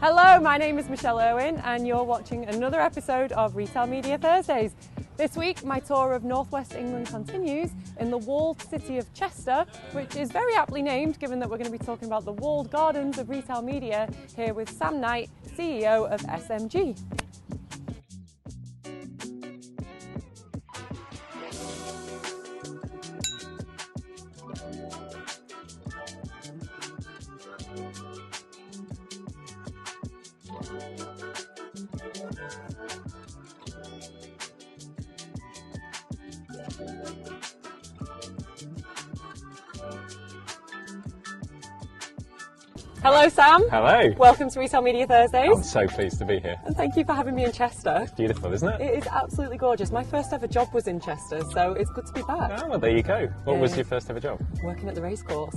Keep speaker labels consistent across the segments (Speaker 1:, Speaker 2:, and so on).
Speaker 1: Hello, my name is Michelle Irwin and you're watching another episode of Retail Media Thursdays. This week my tour of Northwest England continues in the walled city of Chester, which is very aptly named given that we're going to be talking about the walled gardens of retail media here with Sam Knight, CEO of SMG. Hello Sam.
Speaker 2: Hello.
Speaker 1: Welcome to Retail Media Thursdays.
Speaker 2: I'm so pleased to be here.
Speaker 1: And thank you for having me in Chester.
Speaker 2: It's beautiful, isn't it?
Speaker 1: It is absolutely gorgeous. My first ever job was in Chester, so it's good to be back.
Speaker 2: Oh, well, there you go. What was your first ever job?
Speaker 1: Working at the racecourse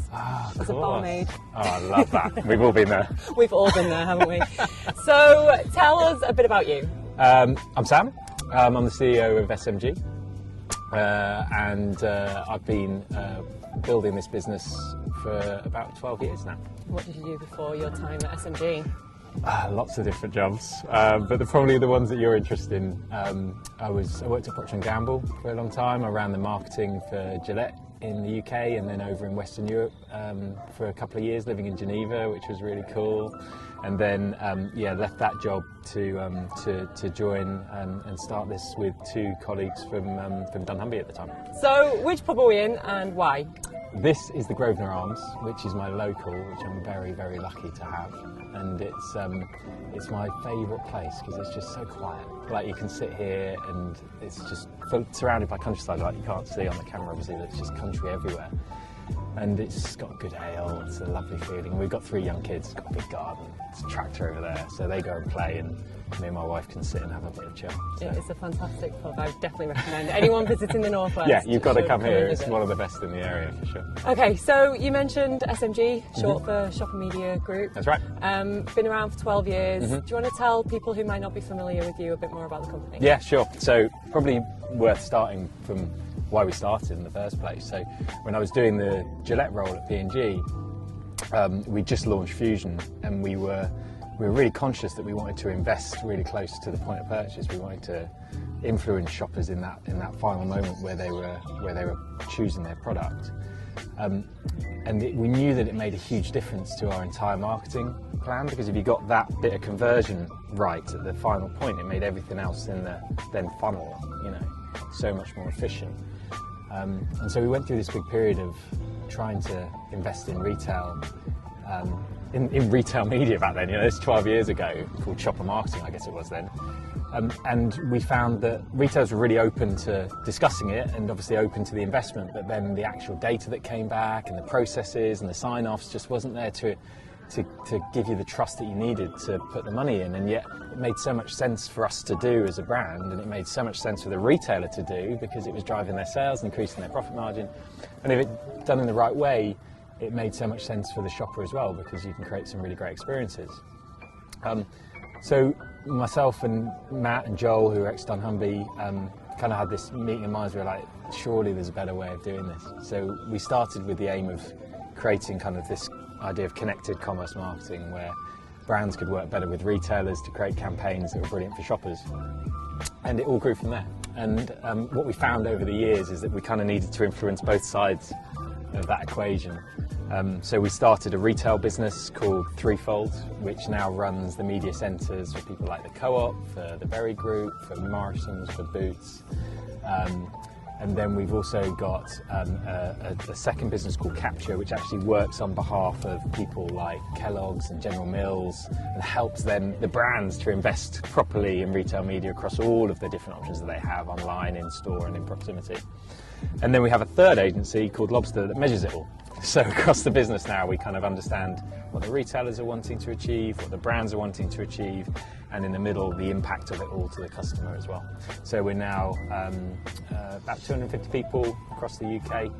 Speaker 2: As
Speaker 1: a barmaid.
Speaker 2: Oh, I love that. We've all been there.
Speaker 1: We've all been there, haven't we? So tell us a bit about you.
Speaker 2: I'm Sam. I'm the CEO of SMG. And I've been building this business for about 12 years now.
Speaker 1: What did you do before your time at SMG?
Speaker 2: Lots of different jobs, but probably the ones that you're interested in. I worked at Procter & Gamble for a long time. I ran the marketing for Gillette in the UK and then over in Western Europe for a couple of years, living in Geneva, which was really cool. And then left that job to join and start this with two colleagues from Dunnhumby at the time.
Speaker 1: So which pub are we in and why?
Speaker 2: This is the Grosvenor Arms, which is my local, which I'm very, very lucky to have. And it's my favourite place because it's just so quiet. Like you can sit here and it's just surrounded by countryside, like you can't see on the camera obviously, there's just country everywhere. And it's got good ale, it's a lovely feeling. We've got 3 young kids, it's got a big garden, it's a tractor over there, so they go and play and me and my wife can sit and have a bit of chill. So.
Speaker 1: It is a fantastic pub, I would definitely recommend it. Anyone visiting the Northwest?
Speaker 2: Yeah, you've got to come here, it's one of the best in the area for sure.
Speaker 1: Okay, so you mentioned SMG, short for Shopper Media Group.
Speaker 2: That's right.
Speaker 1: Been around for 12 years. Do you want to tell people who might not be familiar with you a bit more about the company?
Speaker 2: Yeah, sure. So probably worth starting from why we started in the first place. So when I was doing the Gillette role at P&G, we just launched Fusion and we were really conscious that we wanted to invest really close to the point of purchase. We wanted to influence shoppers in that final moment where they were choosing their product. We knew that it made a huge difference to our entire marketing plan, because if you got that bit of conversion right at the final point, it made everything else in the then funnel, so much more efficient. And so we went through this big period of trying to invest in retail, in retail media back then. It's 12 years ago, called shopper marketing, I guess it was then. And we found that retailers were really open to discussing it and obviously open to the investment, but then the actual data that came back and the processes and the sign-offs just wasn't there to give you the trust that you needed to put the money in. And yet it made so much sense for us to do as a brand, and it made so much sense for the retailer to do because it was driving their sales, increasing their profit margin. And if it done in the right way, it made so much sense for the shopper as well, because you can create some really great experiences. So myself and Matt and Joel, who are ex-Dunnhumby, kind of had this meeting in minds. We were like, surely there's a better way of doing this. So we started with the aim of creating kind of this idea of connected commerce marketing, where brands could work better with retailers to create campaigns that were brilliant for shoppers. And it all grew from there. And what we found over the years is that we kind of needed to influence both sides of that equation. So we started a retail business called Threefold, which now runs the media centres for people like the Co-op, for the Berry Group, for Morrison's, for Boots. And then we've also got a second business called Capture, which actually works on behalf of people like Kellogg's and General Mills and helps them, the brands, to invest properly in retail media across all of the different options that they have online, in store and in proximity. And then we have a third agency called Lobster that measures it all. So across the business now we kind of understand what the retailers are wanting to achieve, what the brands are wanting to achieve, and in the middle the impact of it all to the customer as well. So we're now about 250 people across the UK,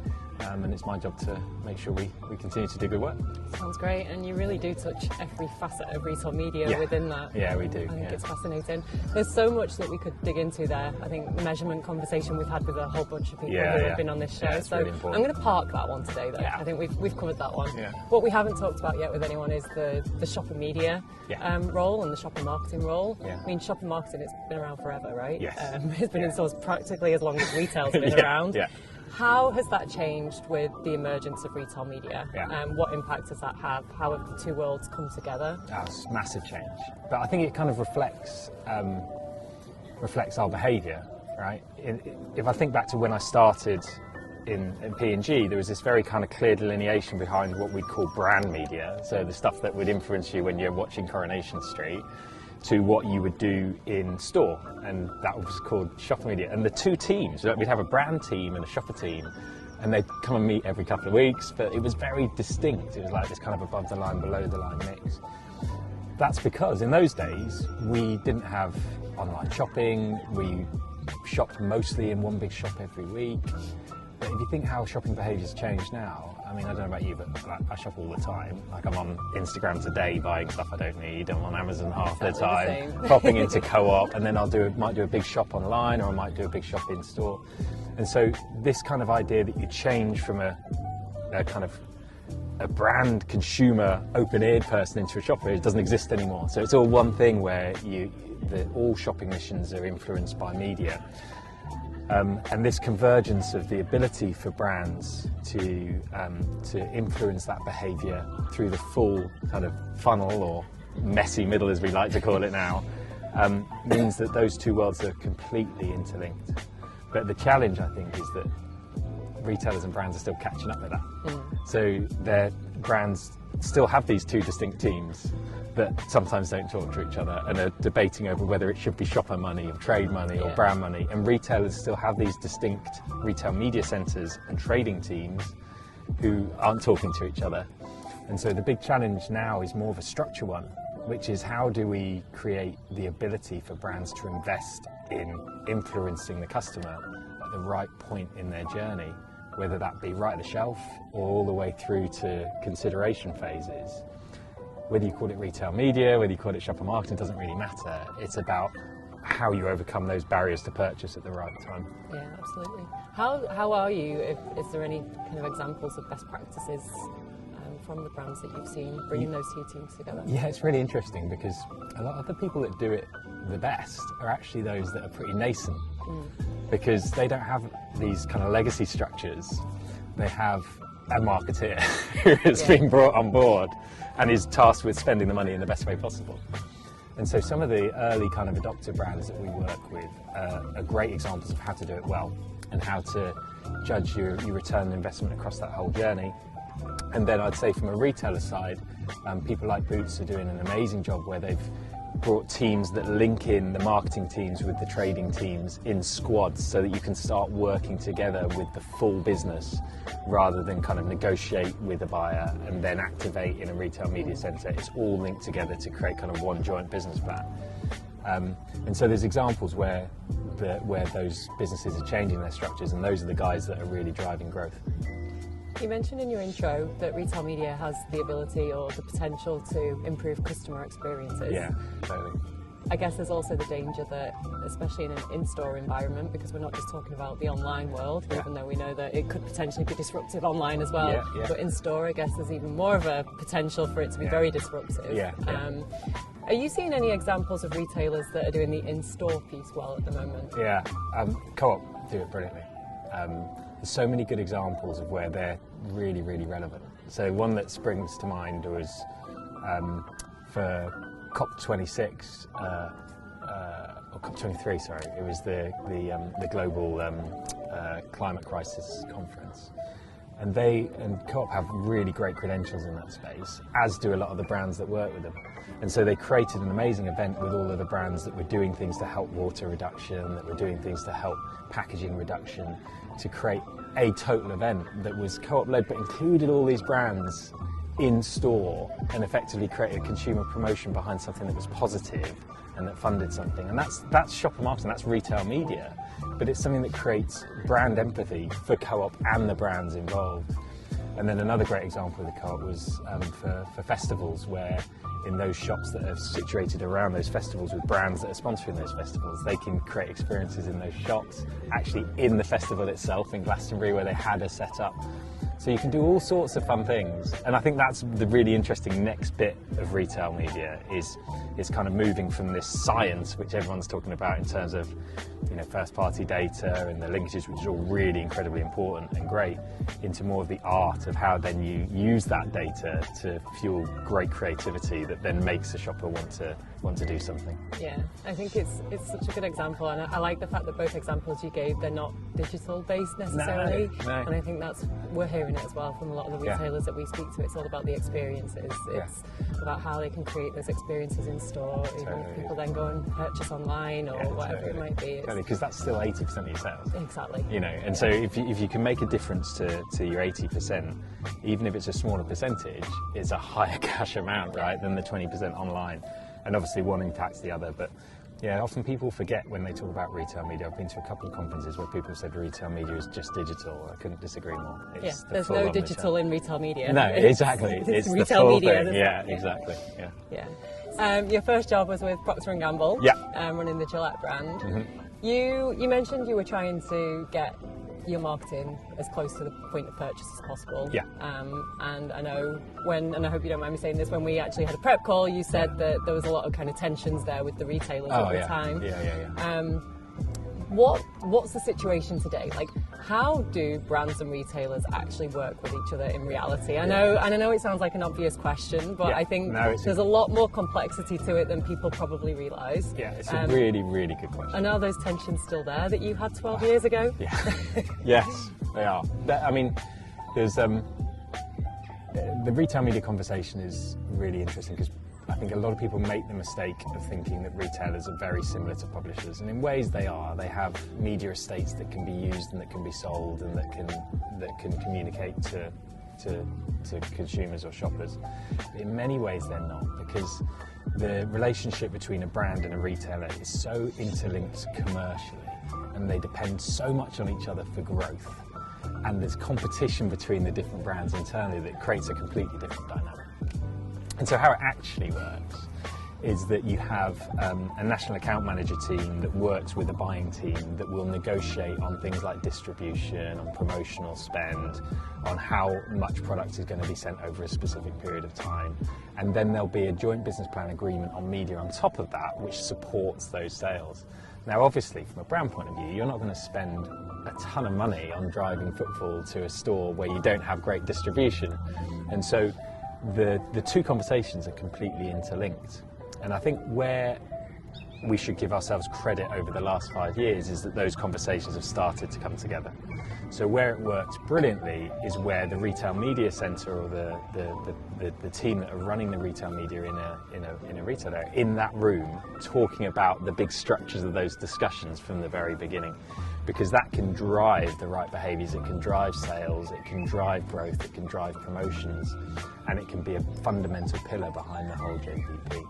Speaker 2: and it's my job to make sure we continue to do good work.
Speaker 1: Sounds great, and you really do touch every facet of retail media within that.
Speaker 2: Yeah, we do.
Speaker 1: I think it's fascinating. There's so much that we could dig into there. I think the measurement conversation we've had with a whole bunch of people who have been on this show. So
Speaker 2: really
Speaker 1: I'm going to park that one today, though. I think we've covered that one. What we haven't talked about yet with anyone is the shopper media role and the shopper marketing role. I mean, shopper marketing, it's been around forever, right?
Speaker 2: Yes.
Speaker 1: It's been in stores practically as long as retail's been around. How has that changed with the emergence of retail media? What impact does that have? How have the two worlds come together?
Speaker 2: That's massive change. But I think it kind of reflects our behaviour, right? If I think back to when I started in P&G, there was this very kind of clear delineation behind what we'd call brand media, so the stuff that would influence you when you're watching Coronation Street, to what you would do in store, and that was called shopper media. And the two teams, we'd have a brand team and a shopper team, and they'd come and meet every couple of weeks, but it was very distinct. It was like this kind of above the line, below the line mix. That's because in those days, we didn't have online shopping, we shopped mostly in one big shop every week. But if you think how shopping behaviour's changed now, I mean, I don't know about you, but like, I shop all the time. Like, I'm on Instagram today buying stuff I don't need. I'm on Amazon half the time, popping into Co-op, and then might do a big shop online, or I might do a big shop in store. And so this kind of idea that you change from a kind of a brand consumer open-eared person into a shopper, it doesn't exist anymore. So it's all one thing where all shopping missions are influenced by media. And this convergence of the ability for brands to influence that behaviour through the full kind of funnel, or messy middle as we like to call it now, means that those two worlds are completely interlinked. But the challenge, I think, is that retailers and brands are still catching up with that. So their brands still have these two distinct teams that sometimes don't talk to each other and are debating over whether it should be shopper money or trade money or brand money, and retailers still have these distinct retail media centres and trading teams who aren't talking to each other. And so the big challenge now is more of a structure one, which is how do we create the ability for brands to invest in influencing the customer at the right point in their journey, whether that be right at the shelf or all the way through to consideration phases. Whether you call it retail media, whether you call it shopper marketing, doesn't really matter. It's about how you overcome those barriers to purchase at the right time.
Speaker 1: Yeah, absolutely. How are you? Is there any kind of examples of best practices from the brands that you've seen bringing those two teams together?
Speaker 2: Yeah, it's really interesting because a lot of the people that do it the best are actually those that are pretty nascent, because they don't have these kind of legacy structures. They have a marketeer who has been brought on board and is tasked with spending the money in the best way possible. And so some of the early kind of adopter brands that we work with are great examples of how to do it well and how to judge your return on investment across that whole journey. And then I'd say from a retailer side, people like Boots are doing an amazing job where they've brought teams that link in the marketing teams with the trading teams in squads, so that you can start working together with the full business rather than kind of negotiate with a buyer and then activate in a retail media centre. It's all linked together to create kind of one joint business plan. And so there's examples where those businesses are changing their structures, and those are the guys that are really driving growth.
Speaker 1: You mentioned in your intro that retail media has the ability or the potential to improve customer experiences.
Speaker 2: Yeah, totally.
Speaker 1: I guess there's also the danger that, especially in an in-store environment, because we're not just talking about the online world, even though we know that it could potentially be disruptive online as well, but in store, I guess there's even more of a potential for it to be very disruptive. Are you seeing any examples of retailers that are doing the in-store piece well at the moment?
Speaker 2: Yeah, Co-op do it brilliantly. There's so many good examples of where they're really, really relevant. So one that springs to mind was for COP26, or COP23, sorry. It was the global climate crisis conference. And Co-op have really great credentials in that space, as do a lot of the brands that work with them. And so they created an amazing event with all of the brands that were doing things to help water reduction, that were doing things to help packaging reduction, to create a total event that was Co-op led but included all these brands in store and effectively created a consumer promotion behind something that was positive and that funded something. And that's shopper marketing, that's retail media, but it's something that creates brand empathy for Co-op and the brands involved. And then another great example of the Co-op was for festivals, where in those shops that are situated around those festivals with brands that are sponsoring those festivals, they can create experiences in those shops, actually in the festival itself in Glastonbury where they had a setup. So you can do all sorts of fun things, and I think that's the really interesting next bit of retail media is kind of moving from this science, which everyone's talking about in terms of, you know, first-party data and the linkages, which is all really incredibly important and great, into more of the art of how then you use that data to fuel great creativity that then makes a shopper want to do something.
Speaker 1: Yeah, I think it's such a good example, and I like the fact that both examples you gave, they're not digital based necessarily.
Speaker 2: No.
Speaker 1: And I think we're hearing it as well from a lot of the retailers that we speak to. It's all about the experiences. It's about how they can create those experiences in store, even if people then go and purchase online or whatever it might be.
Speaker 2: Because that's still 80% of your sales.
Speaker 1: Exactly.
Speaker 2: You know, and so if you can make a difference to your 80%, even if it's a smaller percentage, it's a higher cash amount, right, than the 20% online. And obviously one impacts the other, but yeah, often people forget when they talk about retail media. I've been to a couple of conferences where people said retail media is just digital. I couldn't disagree more. It's
Speaker 1: there's no digital in retail media.
Speaker 2: No, exactly. It's the
Speaker 1: retail
Speaker 2: full
Speaker 1: media.
Speaker 2: thing. Yeah, exactly. Yeah.
Speaker 1: Your first job was with Procter & Gamble.
Speaker 2: Yeah.
Speaker 1: Running the Gillette brand.
Speaker 2: Mm-hmm.
Speaker 1: You mentioned you were trying to get your marketing as close to the point of purchase as possible.
Speaker 2: Yeah.
Speaker 1: And I know and I hope you don't mind me saying this, when we actually had a prep call, you said that there was a lot of kind of tensions there with the retailers at the time.
Speaker 2: Yeah.
Speaker 1: What's the situation today? Like, how do brands and retailers actually work with each other in reality? I know it sounds like an obvious question, but I think there's a lot more complexity to it than people probably realise.
Speaker 2: Yeah, it's a really, really good question.
Speaker 1: And are those tensions still there that you had 12 years ago?
Speaker 2: Yeah. Yes, they are. I mean, there's the retail media conversation is really interesting because I think a lot of people make the mistake of thinking that retailers are very similar to publishers, and in ways they are. They have media estates that can be used and that can be sold and that can communicate to consumers or shoppers. But in many ways they're not, because the relationship between a brand and a retailer is so interlinked commercially, and they depend so much on each other for growth. And there's competition between the different brands internally that creates a completely different dynamic. And so how it actually works is that you have a national account manager team that works with a buying team that will negotiate on things like distribution, on promotional spend, on how much product is going to be sent over a specific period of time. And then there'll be a joint business plan agreement on media on top of that, which supports those sales. Now, obviously, from a brand point of view, you're not going to spend a ton of money on driving footfall to a store where you don't have great distribution. And so the two conversations are completely interlinked. And I think where we should give ourselves credit over the last 5 years is that those conversations have started to come together. So where it works brilliantly is where the retail media centre or the team that are running the retail media in a retail area, in that room, talking about the big structures of those discussions from the very beginning. Because that can drive the right behaviours, it can drive sales, it can drive growth, it can drive promotions, and it can be a fundamental pillar behind the whole JPP.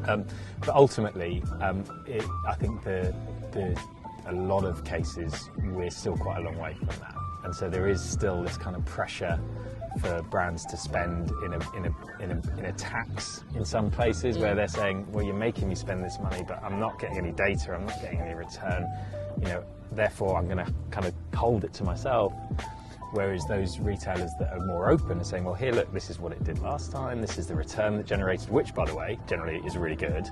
Speaker 2: But ultimately, I think a lot of cases we're still quite a long way from that, and so there is still this kind of pressure for brands to spend in a tax in some places where they're saying, well, you're making me spend this money, but I'm not getting any data, I'm not getting any return, therefore I'm going to kind of hold it to myself. Whereas those retailers that are more open are saying, well, here, look, this is what it did last time, this is the return that generated, which, by the way, generally is really good.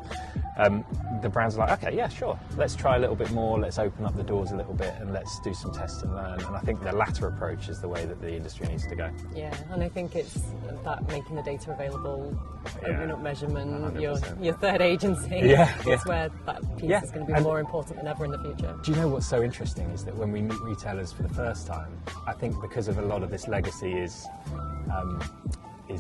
Speaker 2: The brands are like, okay, yeah, sure, let's try a little bit more, let's open up the doors a little bit and let's do some test and learn. And I think the latter approach is the way that the industry needs to go.
Speaker 1: Yeah, and I think it's that making the data available, opening up measurement, your third agency. It's where that piece is going to be more important than ever in the future.
Speaker 2: Do you know what's so interesting is that when we meet retailers for the first time, I think because of a lot of this legacy is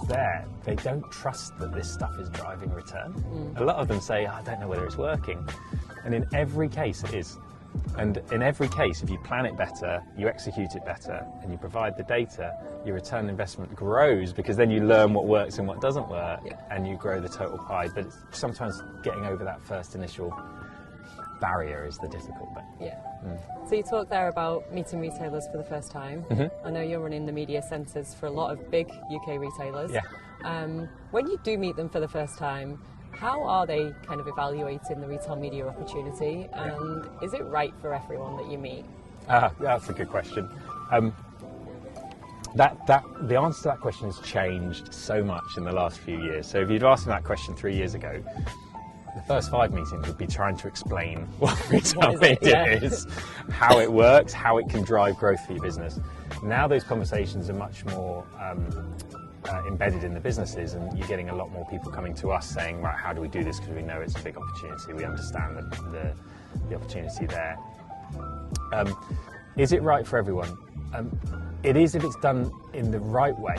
Speaker 2: there, they don't trust that this stuff is driving return. A lot of them say, I don't know whether it's working. And in every case it is. And in every case, if you plan it better, you execute it better, and you provide the data, your return on investment grows, because then you learn what works and what doesn't work, and you grow the total pie. But it's sometimes getting over that first initial barrier is the difficult bit.
Speaker 1: Yeah. So you talked there about meeting retailers for the first time. I know you're running the media centres for a lot of big UK retailers.
Speaker 2: Yeah.
Speaker 1: When you do meet them for the first time, how are they kind of evaluating the retail media opportunity, and is it right for everyone that you meet?
Speaker 2: That's a good question. The answer to that question has changed so much in the last few years. So if you'd asked me that question 3 years ago, the first 5 meetings would be trying to explain what retail media is, how it works, how it can drive growth for your business. Now those conversations are much more embedded in the businesses, and you're getting a lot more people coming to us saying, right, how do we do this, because we know it's a big opportunity, we understand the opportunity there. Is it right for everyone? It is if it's done in the right way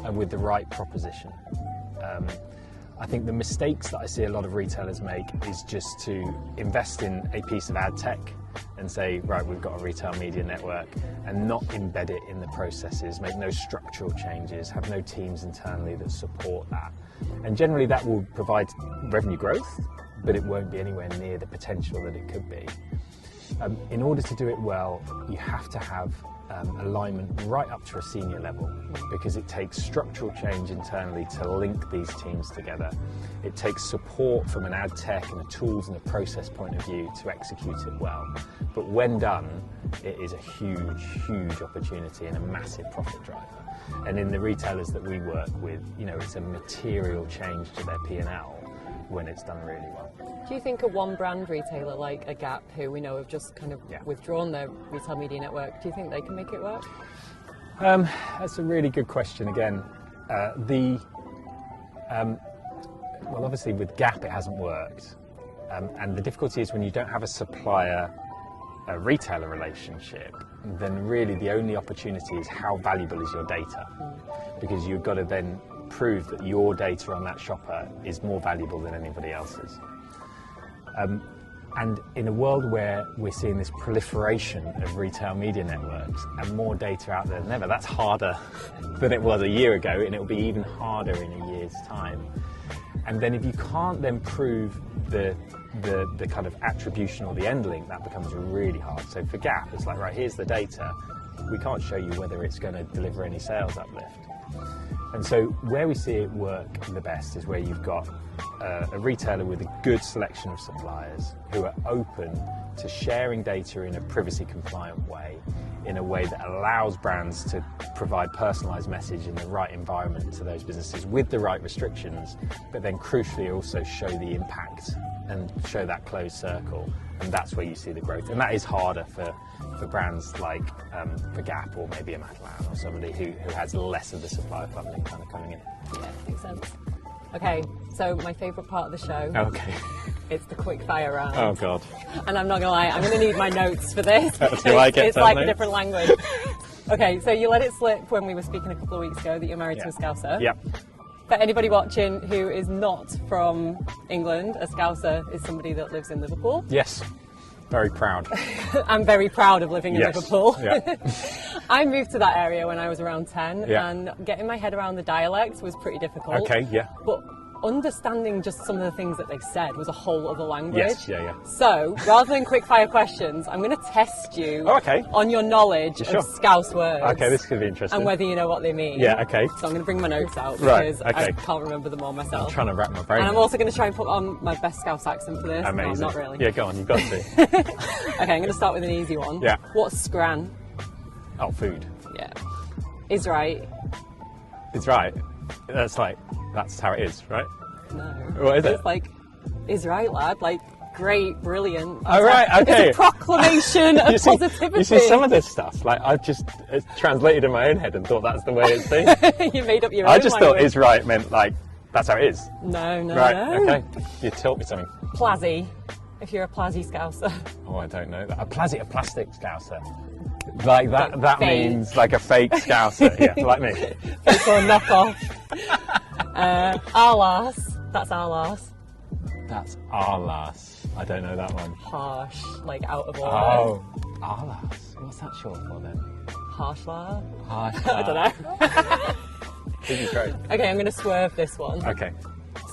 Speaker 2: and with the right proposition. I think the mistakes that I see a lot of retailers make is just to invest in a piece of ad tech and say, right, we've got a retail media network, and not embed it in the processes, make no structural changes, have no teams internally that support that. And generally that will provide revenue growth, but it won't be anywhere near the potential that it could be. In order to do it well, you have to have alignment right up to a senior level, because it takes structural change internally to link these teams together. It takes support from an ad tech and a tools and a process point of view to execute it well. But when done, it is a huge, huge opportunity and a massive profit driver. And in the retailers that we work with, you know, it's a material change to their P&L when it's done really well.
Speaker 1: Do you think a one brand retailer like a Gap, who we know have just kind of withdrawn their retail media network, do you think they can make it work?
Speaker 2: That's a really good question again. Well, obviously with Gap it hasn't worked. And the difficulty is when you don't have a retailer relationship, then really the only opportunity is how valuable is your data. Because you've got to then prove that your data on that shopper is more valuable than anybody else's. And in a world where we're seeing this proliferation of retail media networks and more data out there than ever, that's harder than it was a year ago, and it will be even harder in a year's time. And then if you can't then prove the kind of attribution or the end link, that becomes really hard. So for Gap, it's like, right, here's the data. We can't show you whether it's going to deliver any sales uplift. And so where we see it work the best is where you've got a retailer with a good selection of suppliers who are open to sharing data in a privacy compliant way, in a way that allows brands to provide personalised message in the right environment to those businesses with the right restrictions, but then crucially also show the impact and show that closed circle. And that's where you see the growth. And that is harder for brands like for Gap or maybe a Matalan or somebody who has less of the supplier funding kind of coming in.
Speaker 1: Yeah, makes sense. Okay, so my favourite part of the show.
Speaker 2: Okay.
Speaker 1: It's the quick fire round.
Speaker 2: Oh God.
Speaker 1: And I'm not gonna lie, I'm gonna need my notes for this.
Speaker 2: Do I get
Speaker 1: It's like
Speaker 2: notes?
Speaker 1: a different language. Okay, so you let it slip when we were speaking a couple of weeks ago that you're married to a Scouser.
Speaker 2: Yep.
Speaker 1: For anybody watching who is not from England, a Scouser is somebody that lives in Liverpool.
Speaker 2: Yes. Very proud.
Speaker 1: I'm very proud of living in Liverpool.
Speaker 2: Yeah.
Speaker 1: I moved to that area when I was around 10,
Speaker 2: Yeah.
Speaker 1: and getting my head around the dialect was pretty difficult.
Speaker 2: Okay, yeah.
Speaker 1: But understanding just some of the things that they said was a whole other language.
Speaker 2: Yes, yeah.
Speaker 1: So, rather than quick fire questions, I'm going to test you on your knowledge of Scouse words.
Speaker 2: Okay, this could be interesting.
Speaker 1: And whether you know what they mean.
Speaker 2: Yeah, okay.
Speaker 1: So I'm going to bring my notes out
Speaker 2: Right,
Speaker 1: because
Speaker 2: okay.
Speaker 1: I can't remember them all myself.
Speaker 2: I'm trying to wrap my brain.
Speaker 1: And I'm also going to try and put on my best Scouse accent for this.
Speaker 2: Amazing.
Speaker 1: No, not really.
Speaker 2: Yeah, go on, you've got to.
Speaker 1: Okay, I'm going to start with an easy one.
Speaker 2: Yeah.
Speaker 1: What's scran?
Speaker 2: Oh, food.
Speaker 1: Yeah. Is right.
Speaker 2: It's right. That's how it is, right?
Speaker 1: No.
Speaker 2: What is it?
Speaker 1: It's like, is right, lad. Like, great, brilliant.
Speaker 2: Oh, right, okay.
Speaker 1: It's a proclamation of positivity.
Speaker 2: You see, some of this stuff, like, I've just translated in my own head and thought that's the way it's been.
Speaker 1: You made up your own
Speaker 2: I just
Speaker 1: language.
Speaker 2: thought is right meant, like, that's how it is.
Speaker 1: No,
Speaker 2: Right,
Speaker 1: no.
Speaker 2: okay. You taught me something.
Speaker 1: Plazzy, if you're a plazzy Scouser.
Speaker 2: Oh, I don't know. A plastic Scouser. Like, that
Speaker 1: fake.
Speaker 2: means, like, a fake Scouser. Yeah, like me.
Speaker 1: Fake or knockoff. Arlas. That's Arlas.
Speaker 2: That's Arlas. I don't know that one.
Speaker 1: Harsh, like out of order.
Speaker 2: Oh, Arlas. What's that short for then?
Speaker 1: Harshla?
Speaker 2: Harsh.
Speaker 1: I don't know.
Speaker 2: This is great.
Speaker 1: Okay, I'm going to swerve this one.
Speaker 2: Okay.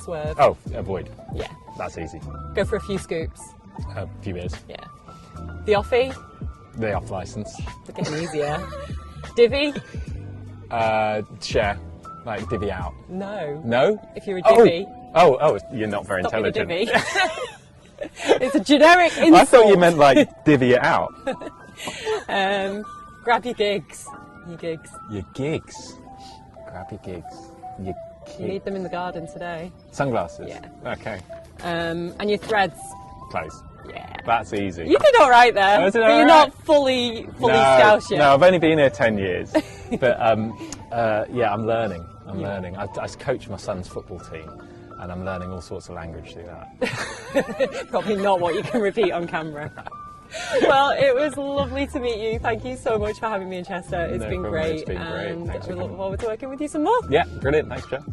Speaker 1: Swerve.
Speaker 2: Oh, avoid.
Speaker 1: Yeah.
Speaker 2: That's easy.
Speaker 1: Go for a few scoops.
Speaker 2: A few years.
Speaker 1: Yeah. The offie?
Speaker 2: The off license.
Speaker 1: It's getting easier. Divvy?
Speaker 2: Share. Like divvy out.
Speaker 1: No.
Speaker 2: No?
Speaker 1: If you're a divvy.
Speaker 2: Oh, you're not very
Speaker 1: Stop being a
Speaker 2: intelligent.
Speaker 1: divvy. It's a generic insult.
Speaker 2: I thought you meant like divvy it out.
Speaker 1: Grab your gigs. Your gigs.
Speaker 2: Your gigs. Grab your gigs. Your
Speaker 1: You need them in the garden today.
Speaker 2: Sunglasses?
Speaker 1: Yeah.
Speaker 2: Okay.
Speaker 1: And your threads.
Speaker 2: Close.
Speaker 1: Yeah.
Speaker 2: That's easy.
Speaker 1: You did all right there.
Speaker 2: I did
Speaker 1: but
Speaker 2: all
Speaker 1: you're
Speaker 2: right.
Speaker 1: not fully Scouse yet.
Speaker 2: No, I've only been here 10 years. But yeah, I'm learning. I'm learning. I coach my son's football team, and I'm learning all sorts of language through that.
Speaker 1: Probably not what you can repeat on camera. Well, it was lovely to meet you. Thank you so much for having me in Chester. It's
Speaker 2: No
Speaker 1: been
Speaker 2: problem.
Speaker 1: great.
Speaker 2: It's been great.
Speaker 1: And
Speaker 2: Thanks for
Speaker 1: we look
Speaker 2: coming.
Speaker 1: forward to working with you some more.
Speaker 2: Yeah, brilliant. Thanks, Joe.